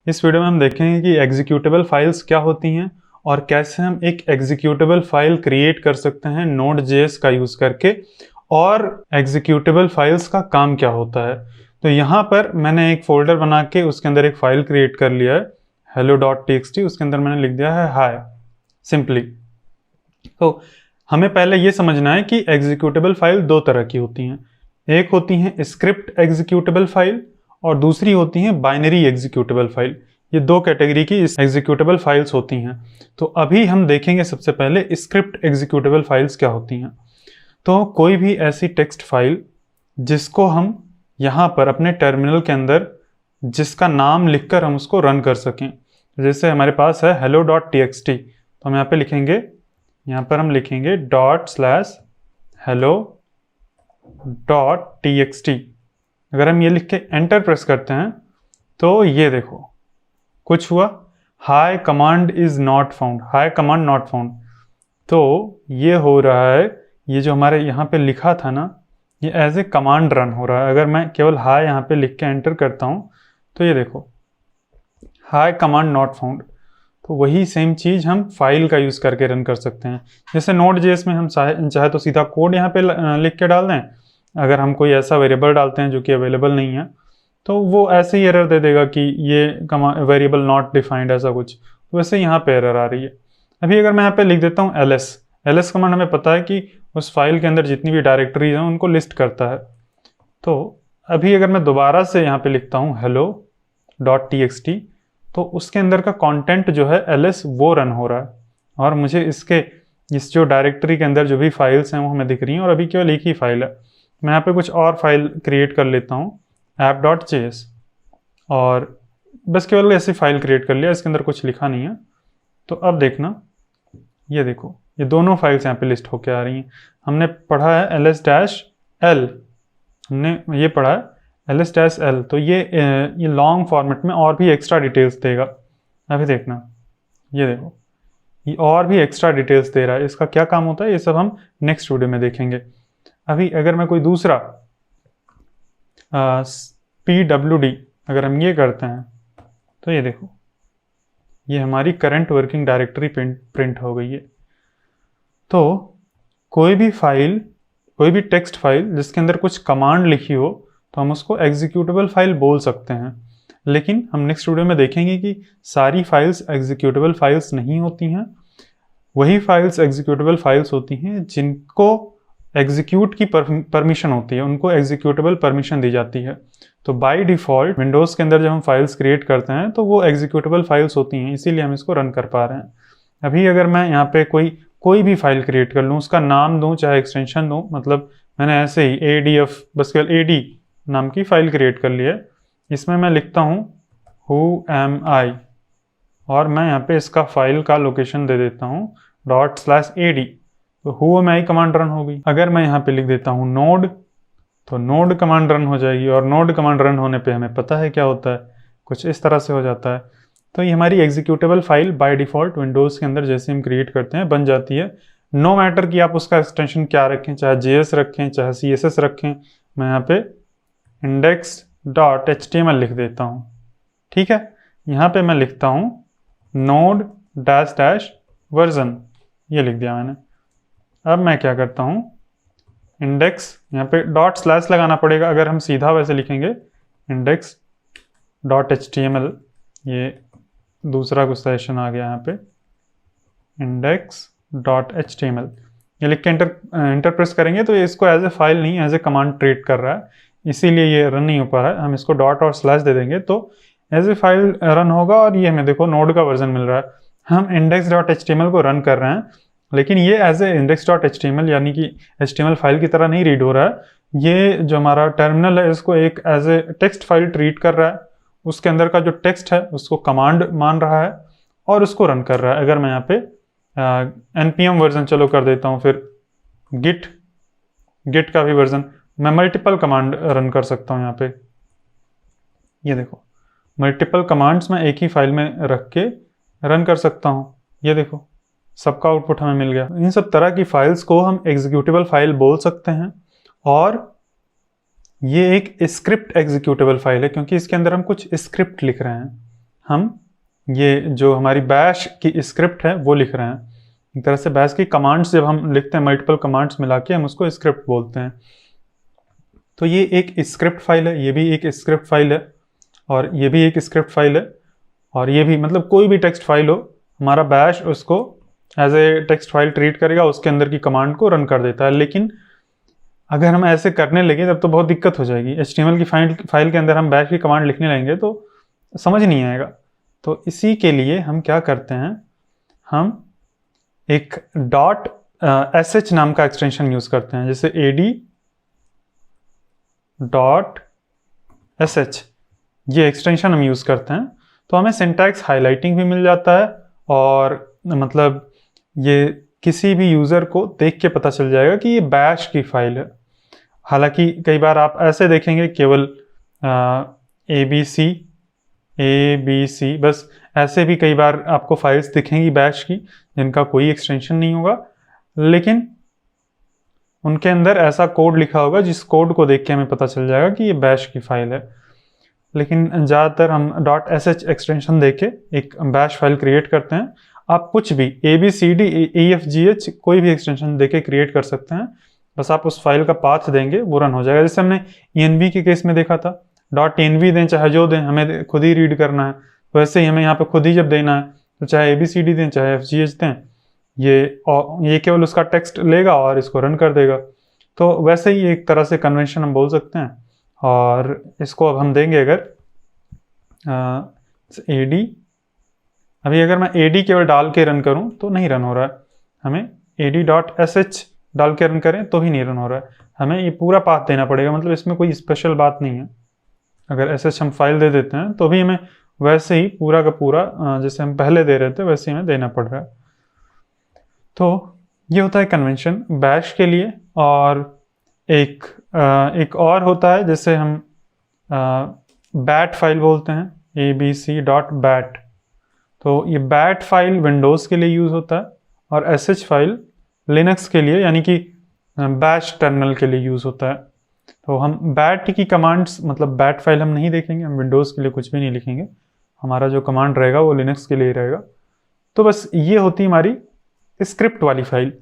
इस वीडियो में हम देखेंगे कि एग्जीक्यूटेबल फाइल्स क्या होती हैं और कैसे हम एक एग्जीक्यूटेबल फाइल क्रिएट कर सकते हैं Node.js का यूज़ करके, और एग्जीक्यूटेबल फाइल्स का काम क्या होता है। तो यहाँ पर मैंने एक फोल्डर बना के उसके अंदर एक फ़ाइल क्रिएट कर लिया है hello.txt। उसके अंदर मैंने लिख दिया है हाय सिंपली। तो हमें पहले ये समझना है कि एग्जीक्यूटेबल फाइल दो तरह की होती हैं। एक होती हैं स्क्रिप्ट एग्जीक्यूटेबल फाइल और दूसरी होती हैं बाइनरी एग्जीक्यूटेबल फाइल। ये दो कैटेगरी की एग्जीक्यूटेबल फाइल्स होती हैं। तो अभी हम देखेंगे सबसे पहले स्क्रिप्ट एग्जीक्यूटेबल फाइल्स क्या होती हैं। तो कोई भी ऐसी टेक्स्ट फाइल जिसको हम यहाँ पर अपने टर्मिनल के अंदर जिसका नाम लिखकर हम उसको रन कर सकें। जैसे हमारे पास है hello.txt, तो हम यहाँ पे लिखेंगे, यहाँ पर हम लिखेंगे ./hello.txt। अगर हम ये लिख के एंटर प्रेस करते हैं तो ये देखो कुछ हुआ, high command is not found, high command not found. तो ये हो रहा है, ये जो हमारे यहाँ पे लिखा था ना, ये एज ए कमांड रन हो रहा है। अगर मैं केवल हाई यहाँ पे लिख के एंटर करता हूँ तो ये देखो हाई कमांड नॉट फाउंड। तो वही सेम चीज़ हम फाइल का यूज़ करके रन कर सकते हैं। जैसे Node.js में हम चाहे तो सीधा कोड यहाँ पे लिख के डाल दें। अगर हम कोई ऐसा वेरिएबल डालते हैं जो कि अवेलेबल नहीं है तो वो ऐसे ही एरर दे देगा कि ये वेरिएबल नॉट डिफाइंड ऐसा कुछ। तो वैसे यहाँ पे एरर आ रही है। अभी अगर मैं यहाँ पे लिख देता हूँ ls कमांड, हमें पता है कि उस फाइल के अंदर जितनी भी डायरेक्टरीज हैं उनको लिस्ट करता है। तो अभी अगर मैं दोबारा से यहाँ पे लिखता हूँ hello.txt तो उसके अंदर का कंटेंट जो है ls वो रन हो रहा है, और मुझे इस जो डायरेक्टरी के अंदर जो भी फाइल्स हैं वो हमें दिख रही हैं, और अभी केवल एक ही फाइल है। मैं यहाँ पे कुछ और फाइल क्रिएट कर लेता हूँ app.js, और बस केवल ऐसी फाइल क्रिएट कर लिया, इसके अंदर कुछ लिखा नहीं है। तो अब देखना, ये देखो ये दोनों फाइल्स यहाँ पे लिस्ट होके आ रही हैं। हमने पढ़ा है ls-l, हमने ये पढ़ा है ls-l, तो ये लॉन्ग फॉर्मेट में और भी एक्स्ट्रा डिटेल्स देगा। अभी देखना, ये देखो ये और भी एक्स्ट्रा डिटेल्स दे रहा है। इसका क्या काम होता है ये सब हम नेक्स्ट वीडियो में देखेंगे। अभी अगर मैं कोई दूसरा pwd अगर हम ये करते हैं तो ये देखो ये हमारी करंट वर्किंग डायरेक्टरी प्रिंट हो गई है। तो कोई भी फाइल, कोई भी टेक्स्ट फाइल जिसके अंदर कुछ कमांड लिखी हो तो हम उसको एग्जीक्यूटेबल फाइल बोल सकते हैं। लेकिन हम नेक्स्ट वीडियो में देखेंगे कि सारी फाइल्स एग्जीक्यूटेबल फाइल्स नहीं होती हैं। वही फाइल्स एग्जीक्यूटेबल फाइल्स होती हैं जिनको एग्जीक्यूट की परमिशन होती है, उनको एग्जीक्यूटेबल परमिशन दी जाती है। तो बाय डिफ़ॉल्ट विंडोज़ के अंदर जब हम फाइल्स क्रिएट करते हैं तो वो एग्जीक्यूटेबल फाइल्स होती हैं, इसीलिए हम इसको रन कर पा रहे हैं। अभी अगर मैं यहाँ पे कोई भी फाइल क्रिएट कर लूँ, उसका नाम दूँ चाहे एक्सटेंशन दूँ, मतलब मैंने ऐसे ही adf बस केवल ad नाम की फ़ाइल क्रिएट कर ली है। इसमें मैं लिखता हूँ who am I, और मैं यहाँ पे इसका फाइल का लोकेशन दे देता हूँ ./ad। तो who am I command run होगी। अगर मैं यहाँ पे लिख देता हूँ node, तो node कमांड रन हो जाएगी, और node कमांड रन होने पे हमें पता है क्या होता है, कुछ इस तरह से हो जाता है। तो ये हमारी executable file by default Windows के अंदर जैसे हम क्रिएट करते हैं बन जाती है। नो मैटर कि आप उसका एक्सटेंशन क्या रखें, चाहे JS रखें चाहे CSS रखें। मैं यहाँ पे index.html लिख देता हूँ, ठीक है। यहाँ पे मैं लिखता हूँ node-version, ये लिख दिया मैंने। अब मैं क्या करता हूँ, इंडेक्स, यहाँ पे ./ लगाना पड़ेगा। अगर हम सीधा वैसे लिखेंगे index.html, ये दूसरा कुछ सेशन आ गया यहाँ पे, index.html ये लिख के एंटर प्रेस करेंगे तो ये इसको एज ए फाइल नहीं एज ए कमांड ट्रीट कर रहा है, इसीलिए ये रन नहीं हो पा रहा है। हम इसको डॉट और स्लैश दे देंगे तो एज ए फाइल रन होगा, और ये हमें देखो नोड का वर्जन मिल रहा है। हम index.html को रन कर रहे हैं, लेकिन ये एज ए index.html यानी कि HTML फाइल की तरह नहीं रीड हो रहा है। ये जो हमारा टर्मिनल है इसको एक as a text file treat कर रहा है, उसके अंदर का जो टेक्स्ट है उसको कमांड मान रहा है और उसको रन कर रहा है। अगर मैं यहाँ पे npm वर्जन चलो कर देता हूँ, फिर git का भी वर्जन, मैं मल्टीपल कमांड रन कर सकता हूँ। यहाँ पे ये देखो मल्टीपल कमांड्स मैं एक ही फाइल में रख के रन कर सकता हूँ। ये देखो सबका आउटपुट हमें मिल गया। इन सब तरह की फाइल्स को हम एग्जीक्यूटेबल फाइल बोल सकते हैं, और ये एक स्क्रिप्ट एग्जीक्यूटेबल फाइल है क्योंकि इसके अंदर हम कुछ स्क्रिप्ट लिख रहे हैं। हम ये जो हमारी बैश की स्क्रिप्ट है वो लिख रहे हैं। एक तरह से बैश की कमांड्स जब हम लिखते हैं, मल्टीपल कमांड्स मिला के हम उसको स्क्रिप्ट बोलते हैं। तो ये एक स्क्रिप्ट फाइल है, ये भी एक स्क्रिप्ट फाइल है, और ये भी एक स्क्रिप्ट फाइल है, और ये भी, मतलब कोई भी टेक्स्ट फाइल हो, हमारा बैश उसको as a text file treat करेगा, उसके अंदर की कमांड को रन कर देता है। लेकिन अगर हम ऐसे करने लगे तब तो बहुत दिक्कत हो जाएगी। HTML की फाइल के अंदर हम बैश की कमांड लिखने लगेंगे तो समझ नहीं आएगा। तो इसी के लिए हम क्या करते हैं, हम एक .sh नाम का एक्सटेंशन यूज करते हैं, जैसे ad.sh ये एक्सटेंशन हम यूज करते हैं। तो हमें सिंटैक्स हाईलाइटिंग भी मिल जाता है, और मतलब ये किसी भी यूज़र को देख के पता चल जाएगा कि ये बैश की फाइल है। हालांकि कई बार आप ऐसे देखेंगे केवल ABC बस, ऐसे भी कई बार आपको फाइल्स दिखेंगी बैश की जिनका कोई एक्सटेंशन नहीं होगा, लेकिन उनके अंदर ऐसा कोड लिखा होगा जिस कोड को देख के हमें पता चल जाएगा कि ये बैश की फाइल है। लेकिन ज़्यादातर हम .sh एक्सटेंशन देके एक बैश फाइल क्रिएट करते हैं। आप कुछ भी ABCDEFGH कोई भी एक्सटेंशन देके क्रिएट कर सकते हैं, बस आप उस फाइल का पाथ देंगे, वो रन हो जाएगा। जैसे हमने env के केस में देखा था, .env दें चाहे जो दें, हमें खुद ही रीड करना है। वैसे ही हमें यहाँ पे खुद ही जब देना है तो चाहे ABCD दें चाहे FGH दें, ये केवल उसका टेक्स्ट लेगा और इसको रन कर देगा। तो वैसे ही एक तरह से कन्वेंशन हम बोल सकते हैं। और इसको अब हम देंगे अगर AD, अभी अगर मैं AD केवल डाल के रन करूं तो नहीं रन हो रहा है, हमें AD.sh डाल के रन करें तो ही नहीं रन हो रहा है। हमें ये पूरा पाथ देना पड़ेगा, मतलब इसमें कोई स्पेशल बात नहीं है। अगर sh हम फाइल दे देते हैं तो भी हमें वैसे ही पूरा का पूरा जैसे हम पहले दे रहे थे वैसे ही हमें देना पड़ रहा है। तो ये होता है कन्वेंशन बैश के लिए। और एक और होता है, जैसे हम बैट फाइल बोलते हैं, abc.bat। तो ये बैट फाइल विंडोज़ के लिए यूज़ होता है, और sh फाइल लिनक्स के लिए, यानी कि बैश टर्मिनल के लिए यूज़ होता है। तो हम बैट की कमांड्स, मतलब बैट फाइल हम नहीं देखेंगे, हम विंडोज़ के लिए कुछ भी नहीं लिखेंगे, हमारा जो कमांड रहेगा वो लिनक्स के लिए रहेगा। तो बस ये होती हमारी स्क्रिप्ट वाली फाइल।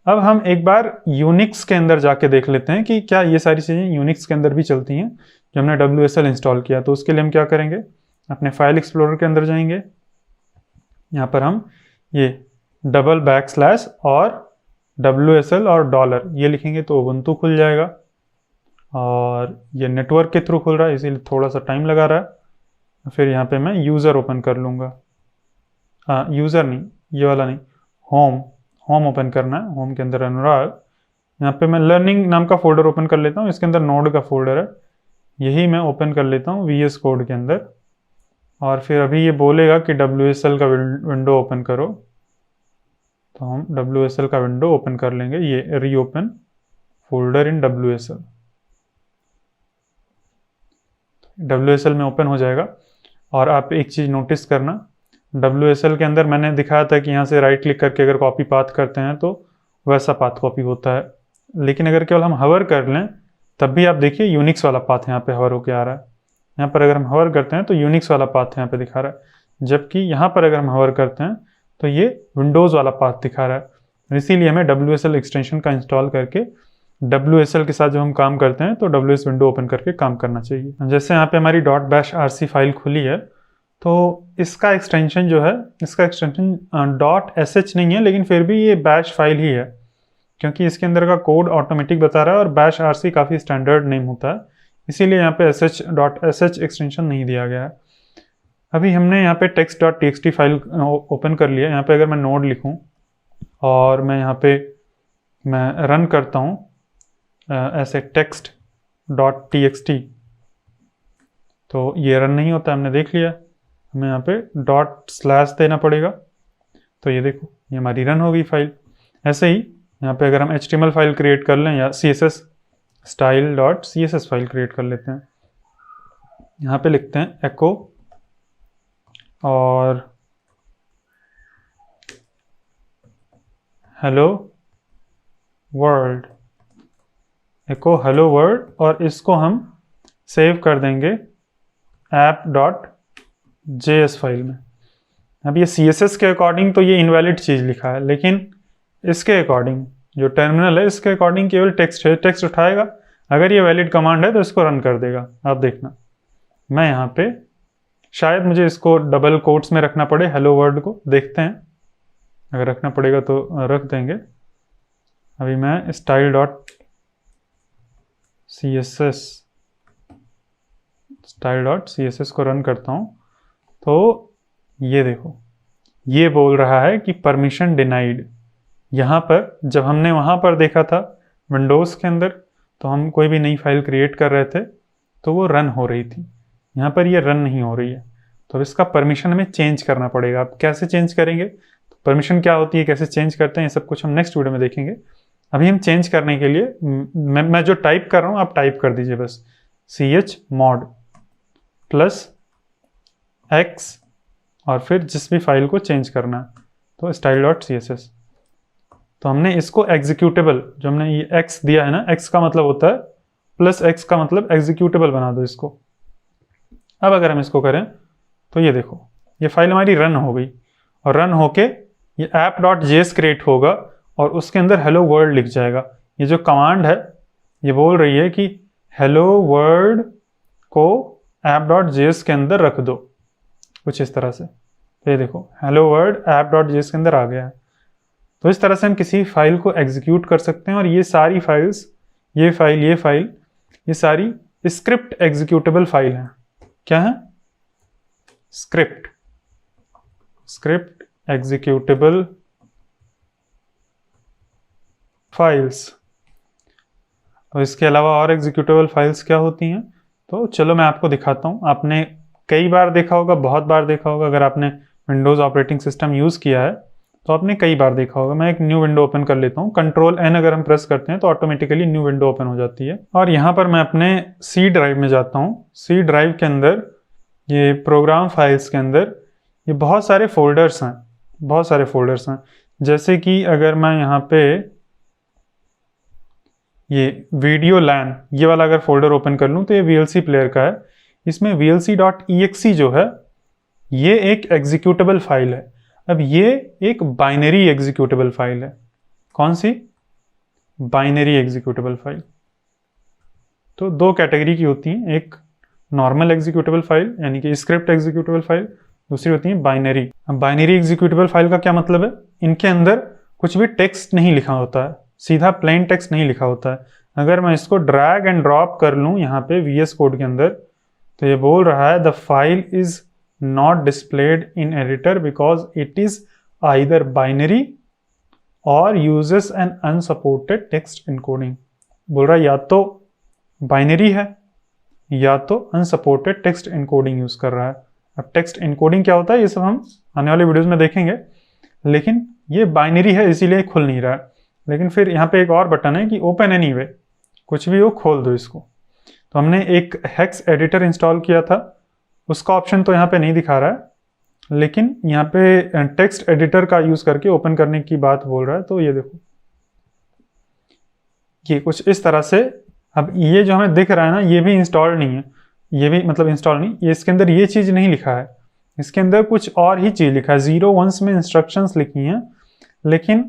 अब हम एक बार यूनिक्स के अंदर जाके देख लेते हैं कि क्या ये सारी चीज़ें यूनिक्स के अंदर भी चलती हैं। जो हमने WSL इंस्टॉल किया तो उसके लिए हम क्या करेंगे, अपने फाइल एक्सप्लोरर के अंदर जाएंगे, यहाँ पर हम ये // और WSL और $, ये लिखेंगे तो उबुंटू खुल जाएगा। और ये नेटवर्क के थ्रू खुल रहा है इसीलिए थोड़ा सा टाइम लगा रहा है। फिर यहाँ पे मैं यूज़र ओपन कर लूँगा, यूज़र नहीं, ये वाला नहीं, होम ओपन करना है, होम के अंदर अनुराग। यहाँ पे मैं लर्निंग नाम का फोल्डर ओपन कर लेता हूँ, इसके अंदर नोड का फोल्डर है, यही मैं ओपन कर लेता हूँ VS कोड के अंदर। और फिर अभी ये बोलेगा कि WSL का विंडो ओपन करो, तो हम WSL का विंडो ओपन कर लेंगे, ये रीओपन फोल्डर इन WSL। WSL में ओपन हो जाएगा। और आप एक चीज़ नोटिस करना, WSL के अंदर मैंने दिखाया था कि यहाँ से राइट क्लिक करके अगर कॉपी पाथ करते हैं तो वैसा पाथ कॉपी होता है, लेकिन अगर केवल हम हवर कर लें तब भी आप देखिए यूनिक्स वाला पाथ यहाँ पे हवर होके आ रहा है। यहाँ पर अगर हम हवर करते हैं तो यूनिक्स वाला पाथ यहाँ पे दिखा रहा है, जबकि यहाँ पर अगर हम हवर करते हैं तो ये विंडोज़ वाला पाथ दिखा रहा है। इसीलिए हमें WSL एक्सटेंशन का इंस्टॉल करके WSL के साथ जब हम काम करते हैं तो WS विंडो ओपन करके काम करना चाहिए। जैसे यहाँ पे हमारी .bashrc फाइल खुली है, तो इसका एक्सटेंशन जो है, इसका एक्सटेंशन .sh नहीं है, लेकिन फिर भी ये बैश फाइल ही है, क्योंकि इसके अंदर का कोड ऑटोमेटिक बता रहा है और bashrc काफ़ी स्टैंडर्ड नेम होता है, इसीलिए यहाँ पे .sh एक्सटेंशन नहीं दिया गया है। अभी हमने यहाँ पे text.txt फाइल ओपन कर लिया। यहाँ पे अगर मैं नोड लिखूँ और मैं यहाँ पे मैं रन करता हूँ ऐसे text.txt, तो ये रन नहीं होता, हमने देख लिया। हमें यहाँ पे ./ देना पड़ेगा, तो ये देखो ये हमारी रन हो गई फाइल। ऐसे ही यहाँ पे अगर हम HTML फाइल क्रिएट कर लें या CSS style.css फाइल क्रिएट कर लेते हैं, यहाँ पे लिखते हैं echo और hello world, echo hello world, और इसको हम सेव कर देंगे JS फाइल में। अब ये CSS के अकॉर्डिंग तो ये इनवैलिड चीज़ लिखा है, लेकिन इसके अकॉर्डिंग जो टर्मिनल है इसके अकॉर्डिंग केवल टेक्स्ट है, टेक्स्ट उठाएगा। अगर ये वैलिड कमांड है तो इसको रन कर देगा। आप देखना, मैं यहाँ पे शायद मुझे इसको डबल कोट्स में रखना पड़े हेलो वर्ल्ड को, देखते हैं। अगर रखना पड़ेगा तो रख देंगे। अभी मैं style dot C S S को रन करता हूँ तो ये देखो, ये बोल रहा है कि परमिशन डिनाइड। यहाँ पर जब हमने वहाँ पर देखा था विंडोज़ के अंदर, तो हम कोई भी नई फाइल क्रिएट कर रहे थे तो वो रन हो रही थी। यहाँ पर ये रन नहीं हो रही है, तो इसका परमिशन हमें चेंज करना पड़ेगा। आप कैसे चेंज करेंगे, तो परमिशन क्या होती है, कैसे चेंज करते हैं, ये सब कुछ हम नेक्स्ट वीडियो में देखेंगे। अभी हम चेंज करने के लिए मैं जो टाइप कर रहा हूँ आप टाइप कर दीजिए बस chmod +x और फिर जिस भी फाइल को चेंज करना है, तो style.css। तो हमने इसको एग्जीक्यूटेबल, जो हमने ये x दिया है ना, x का मतलब होता है +x का मतलब एग्जीक्यूटेबल बना दो इसको। अब अगर हम इसको करें तो ये देखो, ये फाइल हमारी रन हो गई और रन होके ये app.js क्रिएट होगा और उसके अंदर हेलो वर्ल्ड लिख जाएगा। ये जो कमांड है ये बोल रही है कि हेलो वर्ल्ड को app.js के अंदर रख दो, कुछ इस तरह से। तो ये देखो, हेलो वर्ल्ड app.js के अंदर आ गया है। तो इस तरह से हम किसी फाइल को एग्जीक्यूट कर सकते हैं। और ये सारी फाइल्स, ये फाइल ये सारी स्क्रिप्ट एग्जीक्यूटेबल फाइल हैं। क्या है? Script executable files. और इसके अलावा और एग्जीक्यूटेबल फाइल्स क्या होती हैं, तो चलो मैं आपको दिखाता हूँ। आपने कई बार देखा होगा, बहुत बार देखा होगा। अगर आपने विंडोज़ ऑपरेटिंग सिस्टम यूज़ किया है तो आपने कई बार देखा होगा। मैं एक न्यू विंडो ओपन कर लेता हूँ। Ctrl+N अगर हम प्रेस करते हैं तो ऑटोमेटिकली न्यू विंडो ओपन हो जाती है। और यहाँ पर मैं अपने C ड्राइव में जाता हूँ। C ड्राइव के अंदर, ये प्रोग्राम फाइल्स के अंदर ये बहुत सारे फोल्डर्स हैं। जैसे कि अगर मैं यहाँ पे ये वीडियो लैन, ये वाला अगर फोल्डर ओपन कर लूँ तो ये VLC प्लेयर का है। इसमें VLC.exe जो है ये एक एग्जीक्यूटेबल फाइल है। अब ये एक बाइनरी एग्जीक्यूटेबल फाइल है। कौन सी? Binary executable file. तो दो कैटेगरी की होती हैं, एक नॉर्मल एग्जीक्यूटेबल फाइल यानी कि स्क्रिप्ट एग्जीक्यूटेबल फाइल, दूसरी होती है बाइनरी। अब बाइनरी एग्जीक्यूटेबल फाइल का क्या मतलब है? इनके अंदर कुछ भी टेक्स्ट नहीं लिखा होता है, सीधा प्लेन टेक्स्ट नहीं लिखा होता है। अगर मैं इसको ड्रैग एंड ड्रॉप कर लूँ यहाँ पे VS कोड के अंदर, तो ये बोल रहा है the file is not displayed in editor because it is either binary or uses an unsupported text encoding। बोल रहा है या तो बाइनरी है या तो अनसपोर्टेड टेक्स्ट एनकोडिंग यूज कर रहा है। अब टेक्स्ट एनकोडिंग क्या होता है ये सब हम आने वाले वीडियोस में देखेंगे, लेकिन ये बाइनरी है इसीलिए खुल नहीं रहा है। लेकिन फिर यहाँ पे एक और बटन है कि ओपन एनीवे, कुछ भी हो खोल दो इसको। तो हमने एक हेक्स एडिटर इंस्टॉल किया था, उसका ऑप्शन तो यहाँ पे नहीं दिखा रहा है, लेकिन यहाँ पे टेक्स्ट एडिटर का यूज करके ओपन करने की बात बोल रहा है। तो ये देखो, ये कुछ इस तरह से। अब ये जो हमें दिख रहा है ना, ये भी इंस्टॉल नहीं है, ये भी मतलब इंस्टॉल नहीं, ये इसके अंदर ये चीज़ नहीं लिखा है, इसके अंदर कुछ और ही चीज़ लिखा है। 0 1 में इंस्ट्रक्शंस लिखी हैं, लेकिन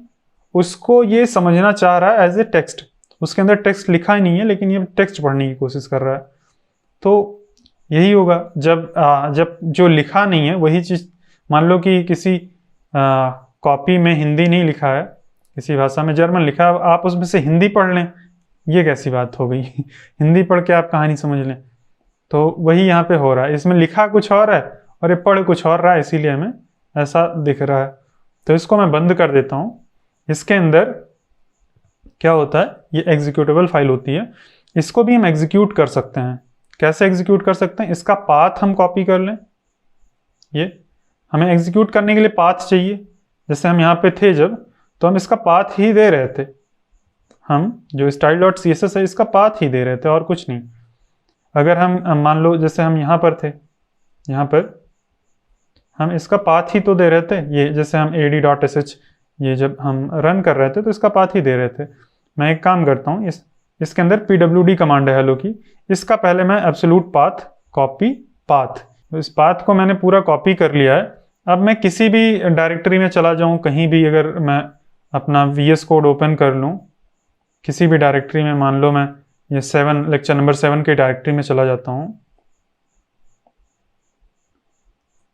उसको ये समझना चाह रहा है एज ए टेक्स्ट। उसके अंदर टेक्स्ट लिखा ही नहीं है, लेकिन ये टेक्स्ट पढ़ने की कोशिश कर रहा है। तो यही होगा जब जो लिखा नहीं है वही चीज़, मान लो कि किसी कॉपी में हिंदी नहीं लिखा है, किसी भाषा में जर्मन लिखा है, आप उसमें से हिंदी पढ़ लें, ये कैसी बात हो गई? हिंदी पढ़ के आप कहानी समझ लें। तो वही यहाँ पे हो रहा है, इसमें लिखा कुछ और है और ये पढ़ कुछ और रहा है, इसीलिए हमें ऐसा दिख रहा है। तो इसको मैं बंद कर देता हूँ। इसके अंदर क्या होता है, ये एग्जीक्यूटेबल फाइल होती है, इसको भी हम एग्जीक्यूट कर सकते हैं। कैसे एग्जीक्यूट कर सकते हैं? इसका पाथ हम कॉपी कर लें। ये हमें एग्जीक्यूट करने के लिए पाथ चाहिए। जैसे हम यहाँ पे थे जब, तो हम इसका पाथ ही दे रहे थे। हम जो style.css है इसका पाथ ही दे रहे थे और कुछ नहीं। अगर हम मान लो जैसे हम यहाँ पर थे, यहाँ पर हम इसका पाथ ही तो दे रहे थे। ये जैसे हम ad.sh ये जब हम रन कर रहे थे तो इसका पाथ ही दे रहे थे। मैं एक काम करता हूँ, इसके अंदर pwd कमांड है हेलो की, इसका पहले मैं एब्सोल्यूट पाथ कॉपी पाथ तो इस पाथ को मैंने पूरा कॉपी कर लिया है। अब मैं किसी भी डायरेक्टरी में चला जाऊं, कहीं भी अगर मैं अपना VS कोड ओपन कर लूं, किसी भी डायरेक्टरी में, मान लो मैं ये लेक्चर नंबर 7 की डायरेक्टरी में चला जाता हूं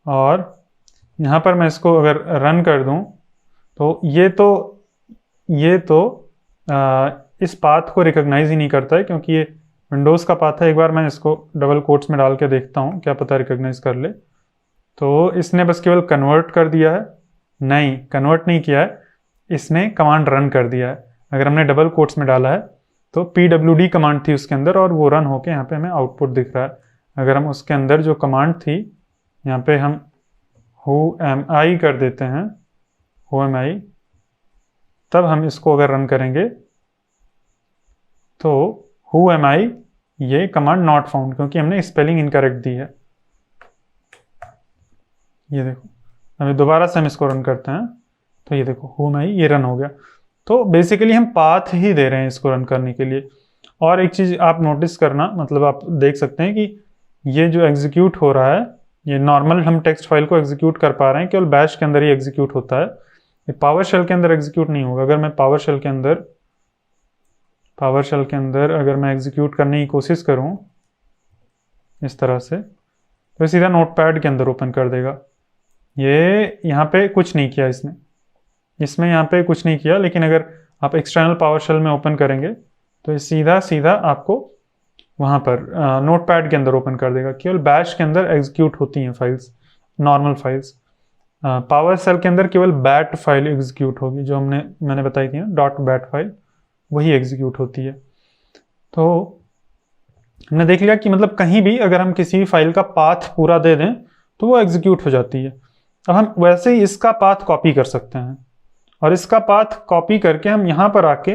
और यहाँ पर मैं इसको अगर रन कर दूं तो ये तो इस पाथ को रिकॉग्नाइज ही नहीं करता है, क्योंकि ये विंडोज़ का पाथ है। एक बार मैं इसको डबल कोट्स में डाल के देखता हूँ, क्या पता रिकॉग्नाइज कर ले। तो इसने बस केवल कन्वर्ट कर दिया है, नहीं कन्वर्ट नहीं किया है, इसने कमांड रन कर दिया है। अगर हमने डबल कोट्स में डाला है तो PWD कमांड थी उसके अंदर और वो रन होके यहाँ पे हमें आउटपुट दिख रहा है। अगर हम उसके अंदर जो कमांड थी, यहाँ पे हम who am I कर देते हैं, who am I, तब हम इसको अगर रन करेंगे तो who am I ये कमांड नॉट फाउंड, क्योंकि हमने स्पेलिंग इनकरेक्ट दी है। ये देखो, अभी दोबारा से हम इसको रन करते हैं तो ये देखो who am I ये रन हो गया। तो बेसिकली हम पाथ ही दे रहे हैं इसको रन करने के लिए। और एक चीज़ आप नोटिस करना, मतलब आप देख सकते हैं कि ये जो एग्जीक्यूट हो रहा है, ये नॉर्मल हम टेक्स्ट फाइल को एग्जीक्यूट कर पा रहे हैं, केवल बैश के अंदर ही एग्जीक्यूट होता है, ये पावर शेल के अंदर एग्जीक्यूट नहीं होगा। अगर मैं पावर शेल के अंदर अगर मैं एग्जीक्यूट करने की कोशिश करूं इस तरह से, तो सीधा नोटपैड के अंदर ओपन कर देगा। ये यहाँ पे कुछ नहीं किया इसमें यहाँ पे कुछ नहीं किया, लेकिन अगर आप एक्सटर्नल पावर शेल में ओपन करेंगे तो ये सीधा सीधा आपको वहाँ पर नोटपैड के अंदर ओपन कर देगा। केवल बैश के अंदर एग्जीक्यूट होती हैं files, normal files. PowerShell के अंदर केवल बैट फाइल एग्जीक्यूट होगी, जो मैंने बताई थी ना, .bat फाइल, वही एग्जीक्यूट होती है। तो हमने देख लिया कि मतलब कहीं भी अगर हम किसी भी फाइल का पाथ पूरा दे दें तो वो एग्जीक्यूट हो जाती है। अब हम वैसे ही इसका पाथ कॉपी कर सकते हैं, और इसका पाथ कॉपी करके हम यहाँ पर आके,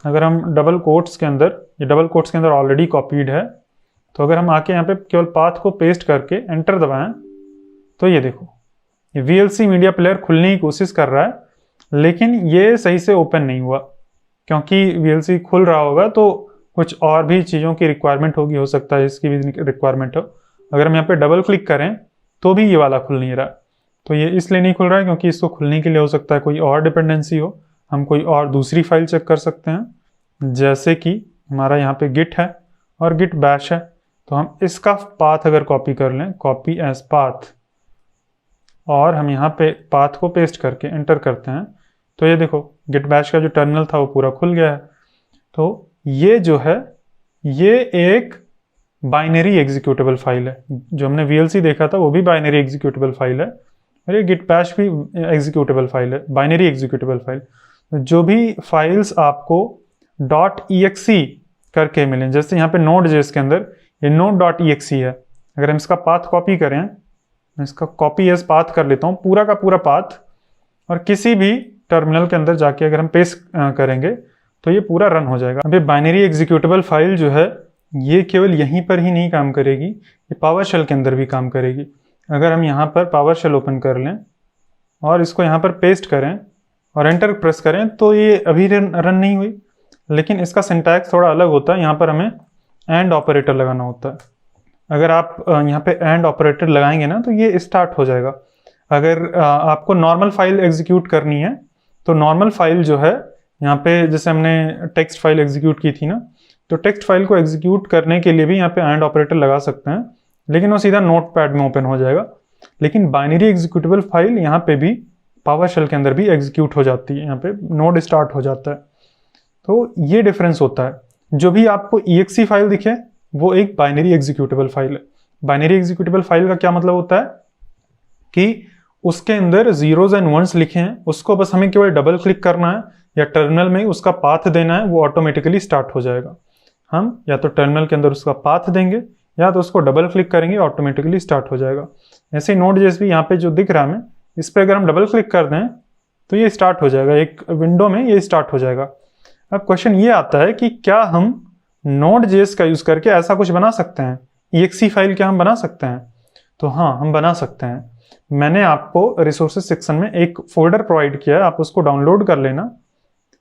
अगर हम डबल कोट्स के अंदर, ये डबल कोट्स के अंदर ऑलरेडी कॉपीड है, तो अगर हम आके यहाँ पे केवल पाथ को पेस्ट करके एंटर दबाएं तो ये देखो, ये VLC मीडिया प्लेयर खुलने की कोशिश कर रहा है, लेकिन ये सही से ओपन नहीं हुआ, क्योंकि VLC खुल रहा होगा तो कुछ और भी चीज़ों की रिक्वायरमेंट होगी, हो सकता है इसकी भी रिक्वायरमेंट हो। अगर हम यहाँ पे डबल क्लिक करें तो भी ये वाला खुल नहीं रहा। तो ये इसलिए नहीं खुल रहा है क्योंकि इसको खुलने के लिए हो सकता है कोई और डिपेंडेंसी हो, हम कोई और दूसरी फाइल चेक कर सकते हैं, जैसे कि हमारा यहाँ पे गिट है और गिट बैश है। तो हम इसका पाथ अगर कॉपी कर लें, कॉपी एज पाथ, और हम यहाँ पे पाथ को पेस्ट करके एंटर करते हैं, तो ये देखो गिट बैश का जो टर्मिनल था वो पूरा खुल गया है। तो ये जो है, ये एक बाइनरी एग्जीक्यूटेबल फाइल है। जो हमने VLC देखा था वो भी बाइनरी एग्जीक्यूटेबल फाइल है, और ये गिट बैश भी एग्जीक्यूटेबल फाइल है, बाइनरी एग्जीक्यूटेबल फाइल। जो भी फाइल्स आपको .exe करके मिलें, जैसे यहाँ पे Node.js के अंदर ये node.exe है, अगर हम इसका पाथ कॉपी करें, मैं इसका कॉपी एज पाथ कर लेता हूँ पूरा का पूरा पाथ, और किसी भी टर्मिनल के अंदर जाके अगर हम पेस्ट करेंगे तो ये पूरा रन हो जाएगा। अब ये बाइनरी एग्जीक्यूटेबल फाइल जो है, ये केवल यहीं पर ही नहीं काम करेगी, ये पावर शेल के अंदर भी काम करेगी। अगर हम यहाँ पर पावर शेल ओपन कर लें और इसको यहाँ पर पेस्ट करें और एंटर प्रेस करें तो ये अभी रन नहीं हुई, लेकिन इसका सिंटैक्स थोड़ा अलग होता है। यहाँ पर हमें एंड ऑपरेटर लगाना होता है। अगर आप यहाँ पे एंड ऑपरेटर लगाएंगे ना तो ये स्टार्ट हो जाएगा। अगर आपको नॉर्मल फाइल एग्जीक्यूट करनी है तो नॉर्मल फाइल जो है, यहाँ पे जैसे हमने टेक्स्ट फाइल एग्जीक्यूट की थी ना, तो टेक्स्ट फाइल को एग्जीक्यूट करने के लिए भी यहाँ पे एंड ऑपरेटर लगा सकते हैं, लेकिन वो सीधा नोटपैड में ओपन हो जाएगा। लेकिन बाइनरी एग्जीक्यूटेबल फाइल यहाँ पे भी पावर शेल के अंदर भी एग्जीक्यूट हो जाती है, यहाँ पे नोड स्टार्ट हो जाता है। तो ये डिफरेंस होता है। जो भी आपको exe फाइल दिखे वो एक बाइनरी एग्जीक्यूटेबल फाइल है। बाइनरी एग्जीक्यूटेबल फाइल का क्या मतलब होता है कि उसके अंदर जीरोज एंड वंस लिखे हैं, उसको बस हमें केवल डबल क्लिक करना है या टर्मिनल में उसका पाथ देना है, वो ऑटोमेटिकली स्टार्ट हो जाएगा। हम या तो टर्मिनल के अंदर उसका पाथ देंगे या तो उसको डबल क्लिक करेंगे, ऑटोमेटिकली स्टार्ट हो जाएगा। ऐसे ही Node.js भी यहाँ पे जो दिख रहा है हमें, इस पर अगर हम डबल क्लिक कर दें तो ये स्टार्ट हो जाएगा, एक विंडो में ये स्टार्ट हो जाएगा। अब क्वेश्चन ये आता है कि क्या हम Node.js का यूज़ करके ऐसा कुछ बना सकते हैं, exe फाइल क्या हम बना सकते हैं? तो हाँ, हम बना सकते हैं। मैंने आपको रिसोर्सेज सेक्शन में एक फोल्डर प्रोवाइड किया है, आप उसको डाउनलोड कर लेना।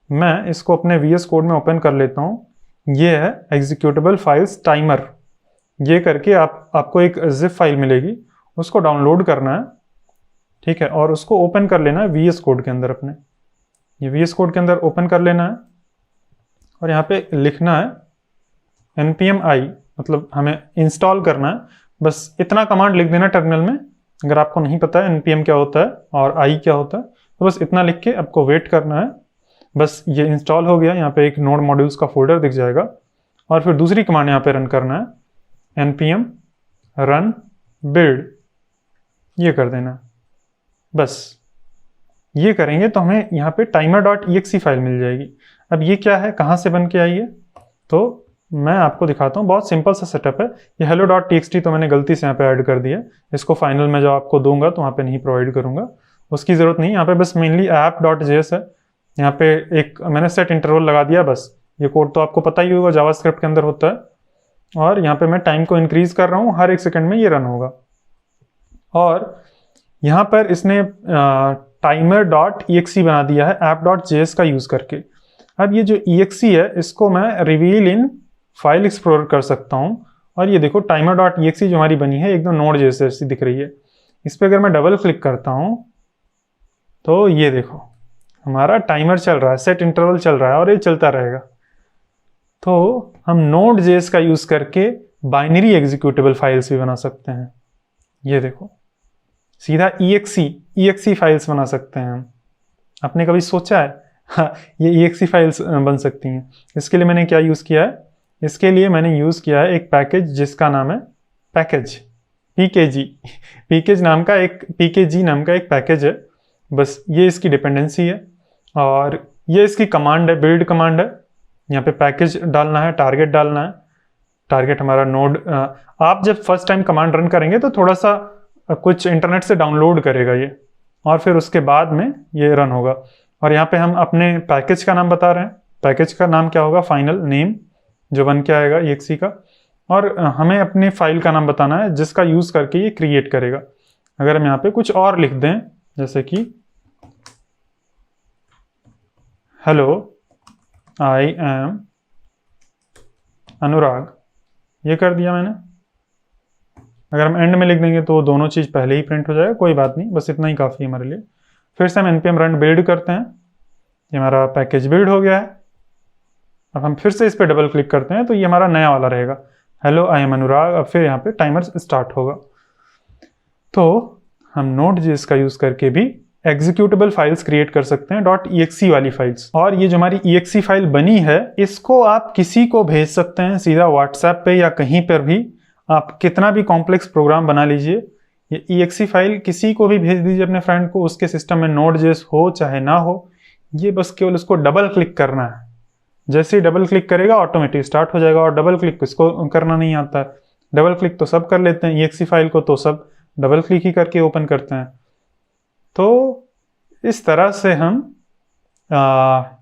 मैं इसको अपने VS कोड में ओपन कर लेता हूँ। ये है एग्जीक्यूटेबल फाइल्स टाइमर। ये करके आपको एक जिप फाइल मिलेगी, उसको डाउनलोड करना है, ठीक है, और उसको ओपन कर लेना है VS कोड के अंदर अपने। ये VS कोड के अंदर ओपन कर लेना है और यहाँ पे लिखना है npm i, मतलब हमें इंस्टॉल करना है। बस इतना कमांड लिख देना टर्मिनल में, अगर आपको नहीं पता है npm क्या होता है और i क्या होता है, तो बस इतना लिख के आपको वेट करना है। बस ये इंस्टॉल हो गया, यहाँ पे एक नोड मॉड्यूल्स का फोल्डर दिख जाएगा और फिर दूसरी कमांड यहाँ पे रन करना है npm run build, ये कर देना। बस ये करेंगे तो हमें यहाँ पे timer.exe फाइल मिल जाएगी। अब ये क्या है, कहाँ से बन के आई है, तो मैं आपको दिखाता हूँ। बहुत सिंपल सा सेटअप है। ये hello.txt तो मैंने गलती से यहाँ पे ऐड कर दिया, इसको फाइनल में जब आपको दूंगा तो वहाँ पे नहीं प्रोवाइड करूँगा, उसकी ज़रूरत नहीं। यहाँ पे बस मेनली app.js है। यहाँ पे एक मैंने सेट इंटरवल लगा दिया, बस ये कोड तो आपको पता ही होगा जावास्क्रिप्ट के अंदर होता है। और यहाँ पे मैं टाइम को इंक्रीज कर रहा हूँ, हर 1 सेकंड में ये रन होगा। और यहाँ पर इसने timer.exe बना दिया है app.js का यूज़ करके। अब ये जो exe है इसको मैं रिवील इन फाइल एक्सप्लोरर कर सकता हूँ, और ये देखो timer.exe जो हमारी बनी है एकदम Node.js जैसी दिख रही है। इस पर अगर मैं डबल क्लिक करता हूँ तो ये देखो हमारा टाइमर चल रहा है, सेट इंटरवल चल रहा है और ये चलता रहेगा। तो हम Node.js का यूज़ करके बाइनरी एग्जीक्यूटेबल फाइल्स भी बना सकते हैं। ये देखो सीधा exe फाइल्स बना सकते हैं हम। आपने कभी सोचा है? हाँ, ये exe फाइल्स बन सकती हैं। इसके लिए मैंने क्या यूज़ किया है, इसके लिए मैंने यूज़ किया है एक पैकेज जिसका नाम है पैकेज pkg नाम का एक पैकेज है। बस ये इसकी डिपेंडेंसी है और ये इसकी कमांड है, बिल्ड कमांड है। यहाँ पे पैकेज डालना है, टारगेट डालना है, टारगेट हमारा नोड। आप जब फर्स्ट टाइम कमांड रन करेंगे तो थोड़ा सा कुछ इंटरनेट से डाउनलोड करेगा ये, और फिर उसके बाद में ये रन होगा। और यहाँ पे हम अपने पैकेज का नाम बता रहे हैं। पैकेज का नाम क्या होगा, फाइनल नेम जो बन के आएगा exe का, और हमें अपनी फाइल का नाम बताना है जिसका यूज़ करके ये क्रिएट करेगा। अगर हम यहाँ पे कुछ और लिख दें जैसे कि हेलो आई एम अनुराग, ये कर दिया मैंने। अगर हम एंड में लिख देंगे तो दोनों चीज़ पहले ही प्रिंट हो जाएगा, कोई बात नहीं, बस इतना ही काफ़ी है हमारे लिए। फिर से हम npm run build करते हैं, ये हमारा पैकेज बिल्ड हो गया है। अब हम फिर से इस पर डबल क्लिक करते हैं तो ये हमारा नया वाला रहेगा, हेलो आई एम अनुराग। अब फिर यहाँ पे टाइमर स्टार्ट होगा। तो हम Node.js का यूज़ करके भी एग्जीक्यूटेबल फाइल्स क्रिएट कर सकते हैं, .exe वाली फाइल्स। और ये जो हमारी exe फाइल बनी है इसको आप किसी को भेज सकते हैं सीधा व्हाट्सएप पे या कहीं पर भी। आप कितना भी कॉम्प्लेक्स प्रोग्राम बना लीजिए, ये exe फाइल किसी को भी भेज दीजिए अपने फ्रेंड को, उसके सिस्टम में Node.js हो चाहे ना हो। ये बस केवल उसको डबल क्लिक करना है, जैसे ही डबल क्लिक करेगा ऑटोमेटिक स्टार्ट हो जाएगा। और डबल क्लिक इसको करना नहीं आता है, डबल क्लिक तो सब कर लेते हैं, exe फाइल को तो सब डबल क्लिक ही करके ओपन करते हैं। तो इस तरह से हम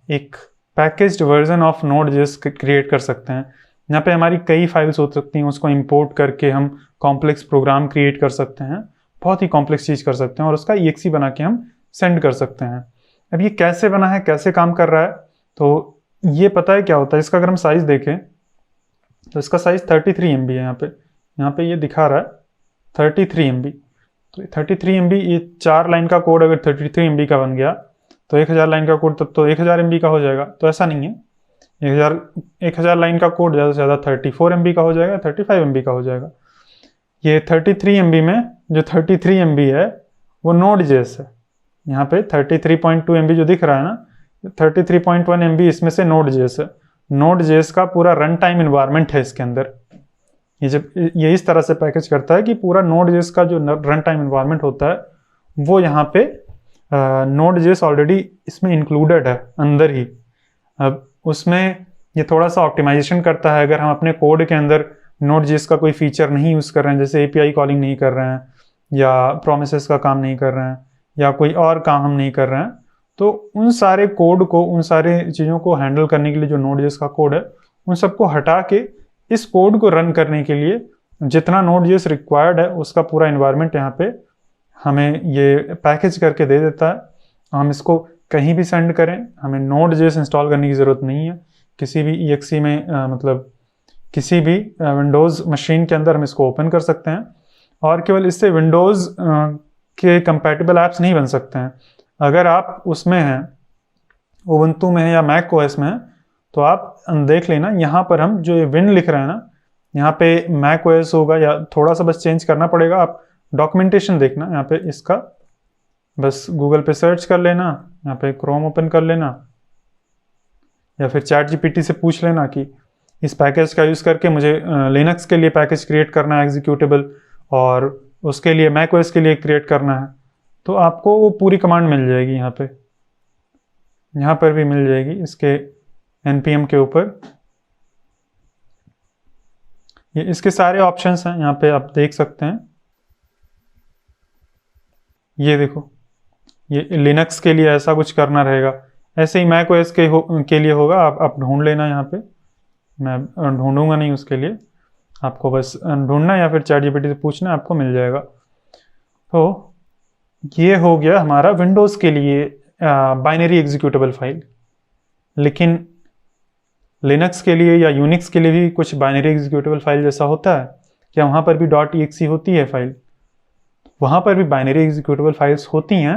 एक packaged version of Node.js create कर सकते हैं। यहाँ पे हमारी कई फाइल्स हो सकती हैं, उसको इंपोर्ट करके हम कॉम्प्लेक्स प्रोग्राम क्रिएट कर सकते हैं, बहुत ही कॉम्प्लेक्स चीज़ कर सकते हैं, और उसका exe बना के हम सेंड कर सकते हैं। अब ये कैसे बना है, कैसे काम कर रहा है, तो ये पता है क्या होता है। इसका अगर हम साइज़ देखें तो इसका साइज़ 33 MB है। यहाँ पे ये दिखा रहा है 33 MB। तो 33 MB, ये 4 लाइन का कोड अगर 33 MB का बन गया तो 1000 लाइन का कोड तब तो 1000 MB का हो जाएगा। तो ऐसा नहीं है, 1000 लाइन का कोड ज़्यादा से ज़्यादा 34 MB का हो जाएगा, 35 MB का हो जाएगा। ये 33 MB में जो 33 MB है वो Node.js है। यहाँ पे 33.2 MB जो दिख रहा है ना, 33.1 MB इसमें से Node.js है। Node.js का पूरा रन टाइम इन्वायरमेंट है इसके अंदर। ये इस तरह से पैकेज करता है कि पूरा Node.js का जो रन टाइम इन्वायरमेंट होता है वो यहाँ पे Node.js ऑलरेडी इसमें इंक्लूडेड है अंदर ही। अब उसमें ये थोड़ा सा ऑप्टिमाइजेशन करता है। अगर हम अपने कोड के अंदर Node.js का कोई फीचर नहीं यूज़ कर रहे हैं, जैसे API कॉलिंग नहीं कर रहे हैं या प्रोमिसेस का काम नहीं कर रहे हैं या कोई और काम हम नहीं कर रहे हैं, तो उन सारे कोड को, उन सारे चीज़ों को हैंडल करने के लिए जो Node.js का कोड है उन सबको हटा के इस कोड को रन करने के लिए जितना Node.js रिक्वायर्ड है उसका पूरा इन्वायरमेंट यहाँ पे हमें ये पैकेज करके दे देता है। हम इसको कहीं भी सेंड करें, हमें Node.js इंस्टॉल करने की ज़रूरत नहीं है। किसी भी exe में मतलब किसी भी विंडोज़ मशीन के अंदर हम इसको ओपन कर सकते हैं। और केवल इससे विंडोज़ के कंपैटिबल ऐप्स नहीं बन सकते हैं। अगर आप उसमें हैं, उबुंटू में है या मैक ओएस में है, तो आप देख लेना यहाँ पर हम जो ये विन लिख रहे हैं ना, यहाँ पे मैक ओएस होगा या थोड़ा सा बस चेंज करना पड़ेगा। आप डॉक्यूमेंटेशन देखना यहाँ पे इसका, बस गूगल पे सर्च कर लेना, यहाँ पे क्रोम ओपन कर लेना या फिर चैट जीपीटी से पूछ लेना कि इस पैकेज का यूज़ करके मुझे लिनक्स के लिए पैकेज क्रिएट करना है एग्जीक्यूटेबल, और उसके लिए मैक ओएस के लिए क्रिएट करना है, तो आपको वो पूरी कमांड मिल जाएगी। यहाँ पर भी मिल जाएगी इसके npm के ऊपर। ये इसके सारे ऑप्शंस हैं, यहाँ पे आप देख सकते हैं। ये देखो, ये लिनक्स के लिए ऐसा कुछ करना रहेगा, ऐसे ही मैक ओएस के लिए होगा। आप ढूंढ लेना यहाँ पे, मैं ढूंढूंगा नहीं उसके लिए, आपको बस ढूंढना या फिर चैट जीपीटी से पूछना, आपको मिल जाएगा। तो ये हो गया हमारा विंडोज़ के लिए बाइनरी एग्जीक्यूटेबल फाइल। लेकिन लिनक्स के लिए या यूनिक्स के लिए भी कुछ बाइनरी एग्जीक्यूटेबल फाइल जैसा होता है क्या? वहाँ पर भी .exe होती है फाइल, वहाँ पर भी बाइनरी एग्जीक्यूटेबल फाइल्स होती हैं,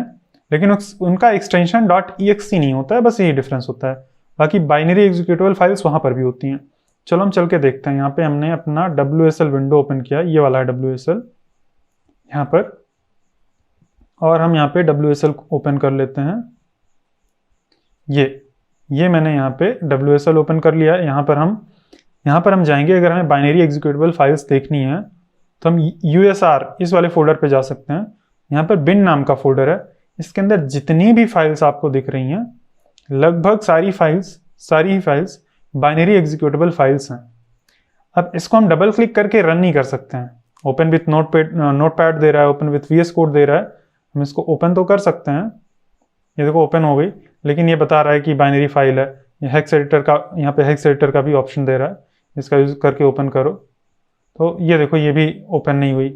लेकिन उनका एक्सटेंशन .exe नहीं होता है, बस यही डिफरेंस होता है। बाकी बाइनरी एग्जीक्यूटेबल फाइल्स वहाँ पर भी होती हैं। चलो हम चल के देखते हैं। यहाँ पे हमने अपना WSL विंडो ओपन किया, ये वाला है WSL यहाँ पर, और हम यहाँ पे WSL ओपन कर लेते हैं। ये मैंने यहाँ पे WSL ओपन कर लिया है। यहाँ पर हम जाएंगे। अगर हमें बाइनरी एग्जीक्यूटेबल फाइल्स देखनी है तो हम USR इस वाले फोल्डर पे जा सकते हैं। यहाँ पर बिन नाम का फोल्डर है, इसके अंदर जितनी भी फाइल्स आपको दिख रही हैं, लगभग सारी ही फाइल्स बाइनरी एग्जीक्यूटेबल फाइल्स हैं। अब इसको हम डबल क्लिक करके रन नहीं कर सकते हैं। ओपन विथ नोटपैड दे रहा है, ओपन विथ VS कोड दे रहा है, हम इसको ओपन तो कर सकते हैं। ये देखो ओपन हो गई, लेकिन ये बता रहा है कि बाइनरी फाइल है। ये हेक्स एडिटर का, यहाँ पे हेक्स एडिटर का भी ऑप्शन दे रहा है, इसका यूज करके ओपन करो। तो ये देखो, ये भी ओपन नहीं हुई,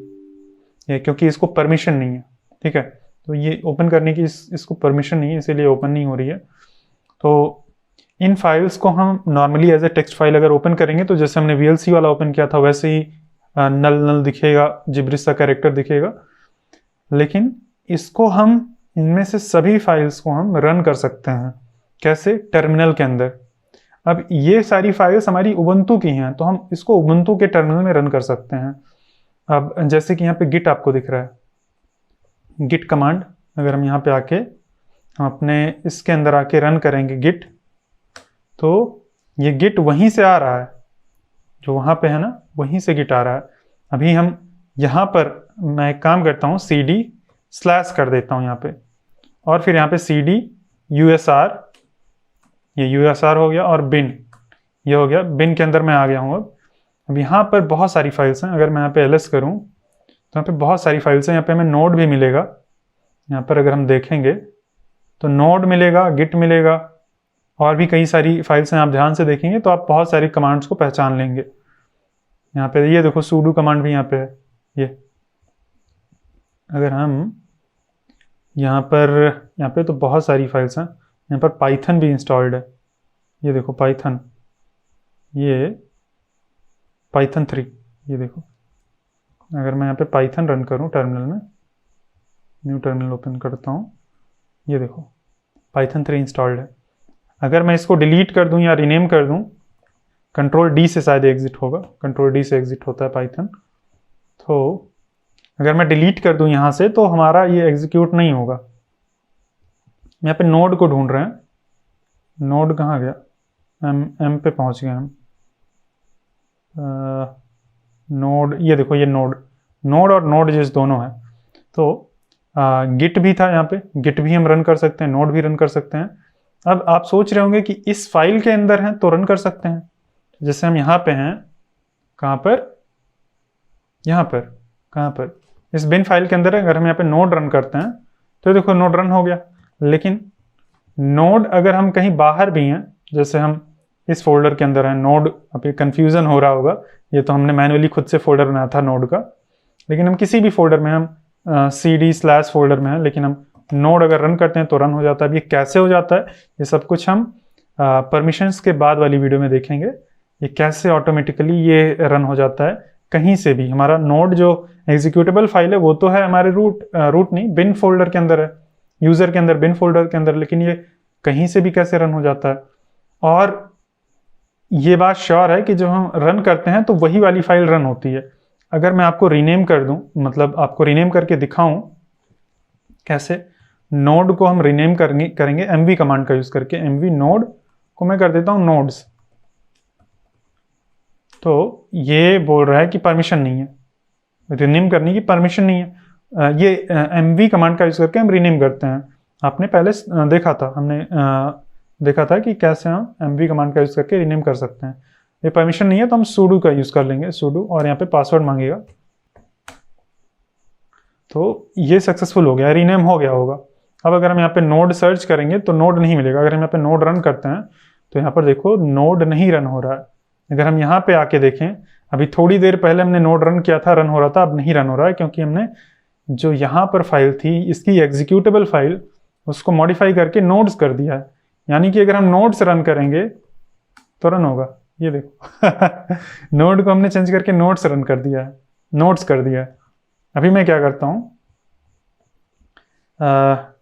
ये क्योंकि इसको परमिशन नहीं है। ठीक है, तो ये ओपन करने की इसको परमिशन नहीं है, इसीलिए ओपन नहीं हो रही है। तो इन फाइल्स को हम normally as a text file अगर ओपन करेंगे, तो जैसे हमने VLC वाला ओपन किया था वैसे ही नल दिखेगा, जिब्रिश सा कैरेक्टर दिखेगा। लेकिन इसको हम, इनमें से सभी फाइल्स को हम रन कर सकते हैं। कैसे? टर्मिनल के अंदर। अब ये सारी फाइल्स हमारी उबुंटू की हैं, तो हम इसको उबुंटू के टर्मिनल में रन कर सकते हैं। अब जैसे कि यहाँ पे गिट आपको दिख रहा है, गिट कमांड, अगर हम यहाँ पे आके हम अपने इसके अंदर आके रन करेंगे गिट, तो ये गिट वहीं से आ रहा है, जो वहाँ पे है ना, वहीं से गिट आ रहा है। अभी हम यहाँ पर, मैं एक काम करता हूँ, CD/ कर देता हूँ यहाँ पे, और फिर यहाँ पे CD USR, ये USR हो गया, और बिन, ये हो गया। बिन के अंदर मैं आ गया हूँ। अब यहाँ पर बहुत सारी फाइल्स हैं। अगर मैं यहाँ पे LS करूँ तो यहाँ पे बहुत सारी फाइल्स हैं। यहाँ पे हमें नोड भी मिलेगा। यहाँ पर अगर हम देखेंगे तो नोड मिलेगा, गिट मिलेगा, और भी कई सारी फाइल्स हैं। आप ध्यान से देखेंगे तो आप बहुत सारी कमांड्स को पहचान लेंगे। यहाँ पे ये देखो, sudo कमांड भी यहाँ पे है। ये अगर हम यहाँ पे तो बहुत सारी फाइल्स हैं। यहाँ पर पाइथन भी इंस्टॉल्ड है, ये देखो पाइथन, ये पाइथन 3, ये देखो। अगर मैं यहाँ पे पाइथन रन करूँ टर्मिनल में, न्यू टर्मिनल ओपन करता हूँ, ये देखो पाइथन 3 इंस्टॉल्ड है। अगर मैं इसको डिलीट कर दूं या रीनेम कर दूं, Ctrl+D से शायद एग्जिट होगा, Ctrl+D से एग्जिट होता है पाइथन। तो अगर मैं डिलीट कर दूं यहाँ से, तो हमारा ये एग्जीक्यूट नहीं होगा। यहाँ पे नोड को ढूंढ रहे हैं, नोड कहाँ गया? M पे पहुँच गए हम। नोड, ये देखो, ये नोड और नोड जिस दोनों है। तो गिट भी था यहाँ पे, गिट भी हम रन कर सकते हैं, नोड भी रन कर सकते हैं। अब आप सोच रहे होंगे कि इस फाइल के अंदर हैं तो रन कर सकते हैं। जैसे हम यहाँ पे हैं, कहाँ पर? यहाँ पर, कहाँ पर? इस बिन फाइल के अंदर है। अगर हम यहाँ पे नोड रन करते हैं तो देखो नोड रन हो गया। लेकिन नोड अगर हम कहीं बाहर भी हैं, जैसे हम इस फोल्डर के अंदर हैं, नोड, अभी कंफ्यूजन हो रहा होगा, ये तो हमने मैन्युअली खुद से फोल्डर बनाया था नोड का। लेकिन हम किसी भी फोल्डर में, हम CD/ फोल्डर में हैं, लेकिन हम नोड अगर रन करते हैं तो रन हो जाता है। अब ये कैसे हो जाता है, ये सब कुछ हम परमिशंस के बाद वाली वीडियो में देखेंगे, ये कैसे ऑटोमेटिकली ये रन हो जाता है। कहीं से भी हमारा नोड जो एग्जीक्यूटेबल फाइल है वो तो है हमारे रूट नहीं, बिन फोल्डर के अंदर है, यूजर के अंदर, बिन फोल्डर के अंदर, लेकिन ये कहीं से भी कैसे रन हो जाता है। और ये बात श्योर है कि जब हम रन करते हैं तो वही वाली फाइल रन होती है। अगर मैं आपको रीनेम कर दूं, मतलब आपको रीनेम करके दिखाऊं कैसे, नोड को हम रीनेम करेंगे mv कमांड का यूज करके। mv नोड को मैं कर देता हूं नोड्स। तो ये बोल रहा है कि परमिशन नहीं है, रीनेम करने की परमिशन नहीं है। ये mv कमांड का यूज करके हम रीनेम करते हैं। आपने पहले देखा था, हमने देखा था कि कैसे हम mv कमांड का यूज करके रीनेम कर सकते हैं। ये परमिशन नहीं है तो हम sudo का यूज कर लेंगे, sudo, और यहाँ पे पासवर्ड मांगेगा। तो ये सक्सेसफुल हो गया, रीनेम हो गया होगा। अब अगर हम यहाँ पे नोड सर्च करेंगे तो नोड नहीं मिलेगा। अगर हम यहाँ पे नोड रन करते हैं तो यहाँ पर देखो नोड नहीं रन हो रहा है। अगर हम यहाँ पे आके देखें, अभी थोड़ी देर पहले हमने नोड रन किया था, रन हो रहा था, अब नहीं रन हो रहा है, क्योंकि हमने जो यहाँ पर फाइल थी इसकी एग्जीक्यूटेबल फाइल, उसको मॉडिफाई करके नोड्स कर दिया है। यानी कि अगर हम नोड्स रन करेंगे तो रन होगा। ये देखो नोड को हमने चेंज करके नोड्स रन कर दिया है, नोड्स कर दिया है। अभी मैं क्या करता हूँ,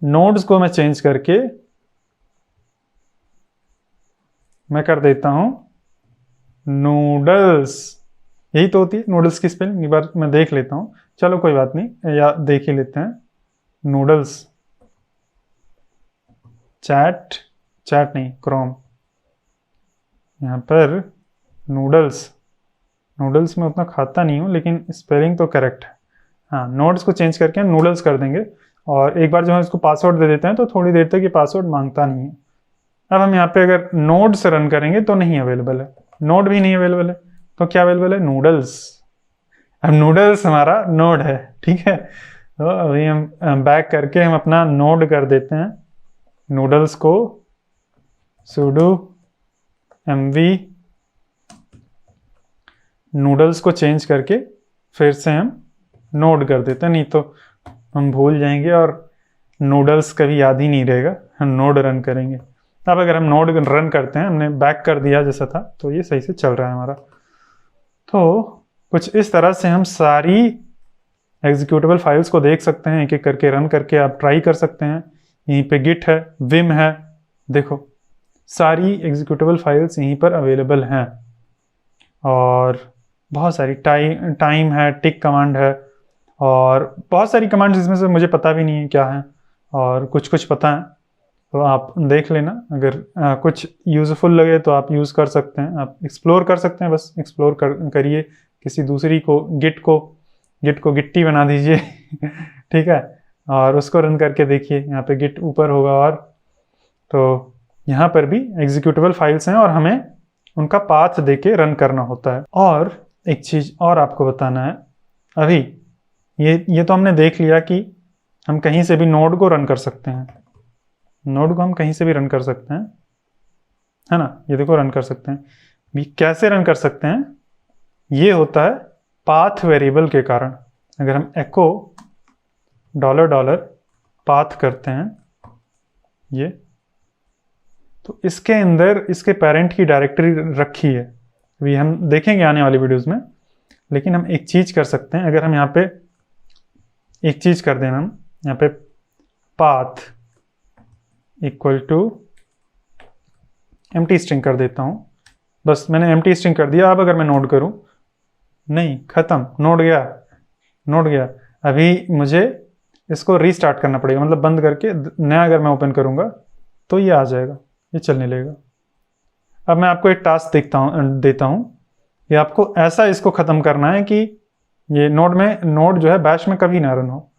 नोड्स को मैं चेंज करके मैं कर देता हूँ नूडल्स। यही तो होती है नूडल्स की स्पेलिंग, एक बार मैं देख लेता हूँ। चलो कोई बात नहीं, या देख ही लेते हैं। नूडल्स, चैट नहीं, क्रोम। यहाँ पर नूडल्स, नूडल्स में उतना खाता नहीं हूँ लेकिन स्पेलिंग तो करेक्ट है। हाँ, नोड्स को चेंज करके हम नूडल्स कर देंगे। और एक बार जब हम इसको पासवर्ड दे देते हैं तो थोड़ी देर तक ये पासवर्ड मांगता नहीं है। अब हम यहाँ पे अगर नोड्स रन करेंगे तो नहीं अवेलेबल है, नोड भी नहीं अवेलेबल है, तो क्या अवेलेबल है, नूडल्स। अब नूडल्स हमारा नोड है, ठीक है। तो अभी हम बैक करके हम अपना नोड कर देते हैं। नूडल्स को sudo mv नूडल्स को चेंज करके फिर से हम नोड कर देते हैं, नहीं तो हम भूल जाएंगे और नूडल्स कभी याद ही नहीं रहेगा। हम नोड रन करेंगे। अब अगर हम नोड रन करते हैं, हमने बैक कर दिया जैसा था, तो ये सही से चल रहा है हमारा। तो कुछ इस तरह से हम सारी एग्जीक्यूटेबल फाइल्स को देख सकते हैं, एक एक करके रन करके आप ट्राई कर सकते हैं। यहीं पे गिट है, विम है, देखो सारी एग्जीक्यूटेबल फाइल्स यहीं पर अवेलेबल हैं। और बहुत सारी टाइम है, टिक कमांड है, और बहुत सारी कमांड्स इसमें से मुझे पता भी नहीं है क्या है, और कुछ पता है तो आप देख लेना। अगर कुछ यूज़फुल लगे तो आप यूज़ कर सकते हैं, आप एक्सप्लोर कर सकते हैं। बस एक्सप्लोर करिए, किसी दूसरी को गिट को गिट्टी बना दीजिए ठीक है, और उसको रन करके देखिए। यहाँ पे गिट ऊपर होगा, और तो यहाँ पर भी एग्जीक्यूटेबल फाइल्स हैं और हमें उनका पाथ देके रन करना होता है। और एक चीज़ और आपको बताना है, अभी ये तो हमने देख लिया कि हम कहीं से भी नोड को रन कर सकते हैं। नोड को हम कहीं से भी रन कर सकते हैं, है ना। ये देखो रन कर सकते हैं। भी कैसे रन कर सकते हैं, ये होता है पाथ वेरिएबल के कारण। अगर हम एको $$ पाथ करते हैं, ये तो इसके अंदर इसके पेरेंट की डायरेक्टरी रखी है। अभी हम देखेंगे आने वाली वीडियोस में, लेकिन हम एक चीज कर सकते हैं। अगर हम यहाँ पे एक चीज कर देना, हम यहाँ पे path equal to empty string कर देता हूँ। बस मैंने एम्प्टी स्ट्रिंग कर दिया। अब अगर मैं नोड करूँ, नहीं, खत्म, नोड गया। अभी मुझे इसको रीस्टार्ट करना पड़ेगा, मतलब बंद करके नया अगर मैं ओपन करूँगा तो ये आ जाएगा, ये चलने लगेगा। अब मैं आपको एक टास्क देता हूँ। ये आपको ऐसा इसको ख़त्म करना है कि ये नोड जो है बैश में कभी ना रन हो।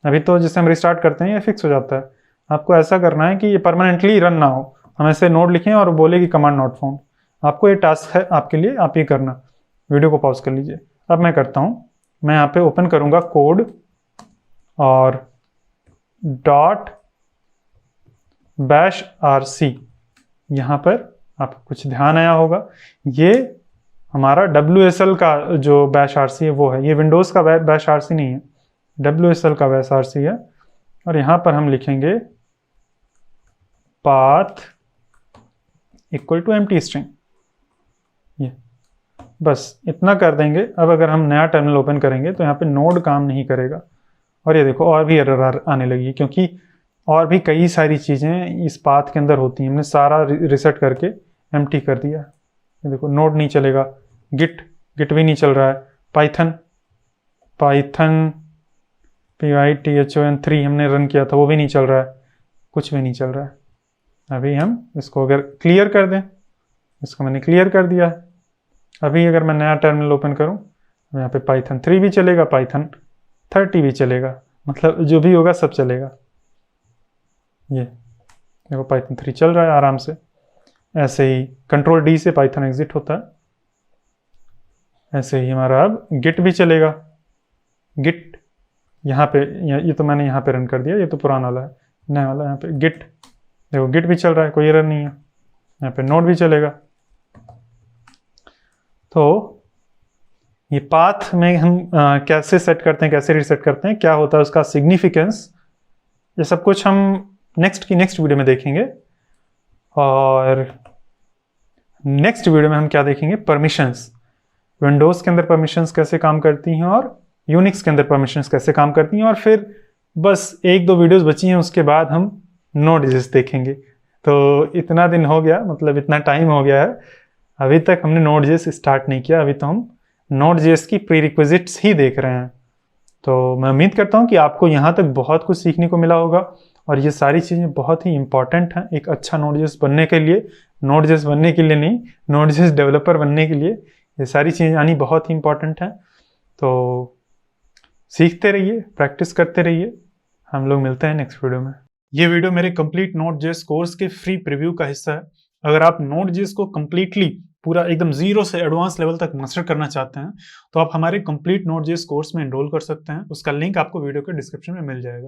अभी तो जिससे हम रिस्टार्ट करते हैं ये फिक्स हो जाता है। आपको ऐसा करना है कि ये परमानेंटली रन ना हो। हम ऐसे नोड लिखें और बोले कि कमांड नॉट फाउंड। आपको ये टास्क है आपके लिए, आप ये करना। वीडियो को पॉज कर लीजिए। अब मैं करता हूँ, मैं यहाँ पे ओपन करूँगा कोड और .bashrc। यहाँ पर आपको कुछ ध्यान आया होगा, ये हमारा WSL का जो bashrc है वो है। ये विंडोज़ का bashrc नहीं है, WSL का bashrc है। और यहाँ पर हम लिखेंगे path equal to empty string. बस इतना कर देंगे। अब अगर हम नया टर्मिनल ओपन करेंगे तो यहाँ पे नोड काम नहीं करेगा, और ये देखो और भी एरर आने लगी है, क्योंकि और भी कई सारी चीज़ें इस पाथ के अंदर होती हैं। हमने सारा रिसेट करके एम्प्टी कर दिया। ये देखो नोड नहीं चलेगा, गिट भी नहीं चल रहा है, पाइथन python3 हमने रन किया था, वो भी नहीं चल रहा है, कुछ भी नहीं चल रहा है। अभी हम इसको अगर क्लियर कर दें, इसको मैंने क्लियर कर दिया है। अभी अगर मैं नया टर्मिनल ओपन करूं, यहाँ पे python3 भी चलेगा, python30 भी चलेगा, मतलब जो भी होगा सब चलेगा। ये देखो python3 चल रहा है आराम से। ऐसे ही कंट्रोल D से पाइथन एग्जिट होता है। ऐसे ही हमारा अब गिट भी चलेगा। गिट यहाँ पे, ये तो मैंने यहाँ पे रन कर दिया, ये तो पुराना वाला है, नया वाला यहाँ पे गिट। देखो गिट भी चल रहा है, कोई एरर नहीं है। यहाँ पे नोड भी चलेगा। तो ये पाथ में हम कैसे सेट करते हैं, कैसे रीसेट करते हैं, क्या होता है उसका सिग्निफिकेंस, ये सब कुछ हम नेक्स्ट वीडियो में देखेंगे। और नेक्स्ट वीडियो में हम क्या देखेंगे, परमिशंस, विंडोज़ के अंदर परमिशंस कैसे काम करती हैं और यूनिक्स के अंदर परमिशंस कैसे काम करती हैं। और फिर बस 1-2 वीडियोस बची हैं, उसके बाद हम Node.js देखेंगे। तो इतना दिन हो गया, मतलब इतना टाइम हो गया है, अभी तक हमने Node.js स्टार्ट नहीं किया। अभी तो हम Node.js की प्रीरिक्विजिट्स ही देख रहे हैं। तो मैं उम्मीद करता हूँ कि आपको यहाँ तक बहुत कुछ सीखने को मिला होगा, और ये सारी चीज़ें बहुत ही इंपॉर्टेंट हैं एक अच्छा Node.js बनने के लिए। Node.js बनने के लिए नहीं, Node.js डेवलपर बनने के लिए ये सारी चीज़ें आनी बहुत ही इंपॉर्टेंट हैं। तो सीखते रहिए, प्रैक्टिस करते रहिए। हम लोग मिलते हैं नेक्स्ट वीडियो में। ये वीडियो मेरे कंप्लीट Node.js कोर्स के फ्री प्रीव्यू का हिस्सा है। अगर आप Node.js को कम्प्लीटली पूरा एकदम जीरो से एडवांस लेवल तक मास्टर करना चाहते हैं तो आप हमारे कंप्लीट Node.js कोर्स में एनरोल कर सकते हैं। उसका लिंक आपको वीडियो के डिस्क्रिप्शन में मिल जाएगा।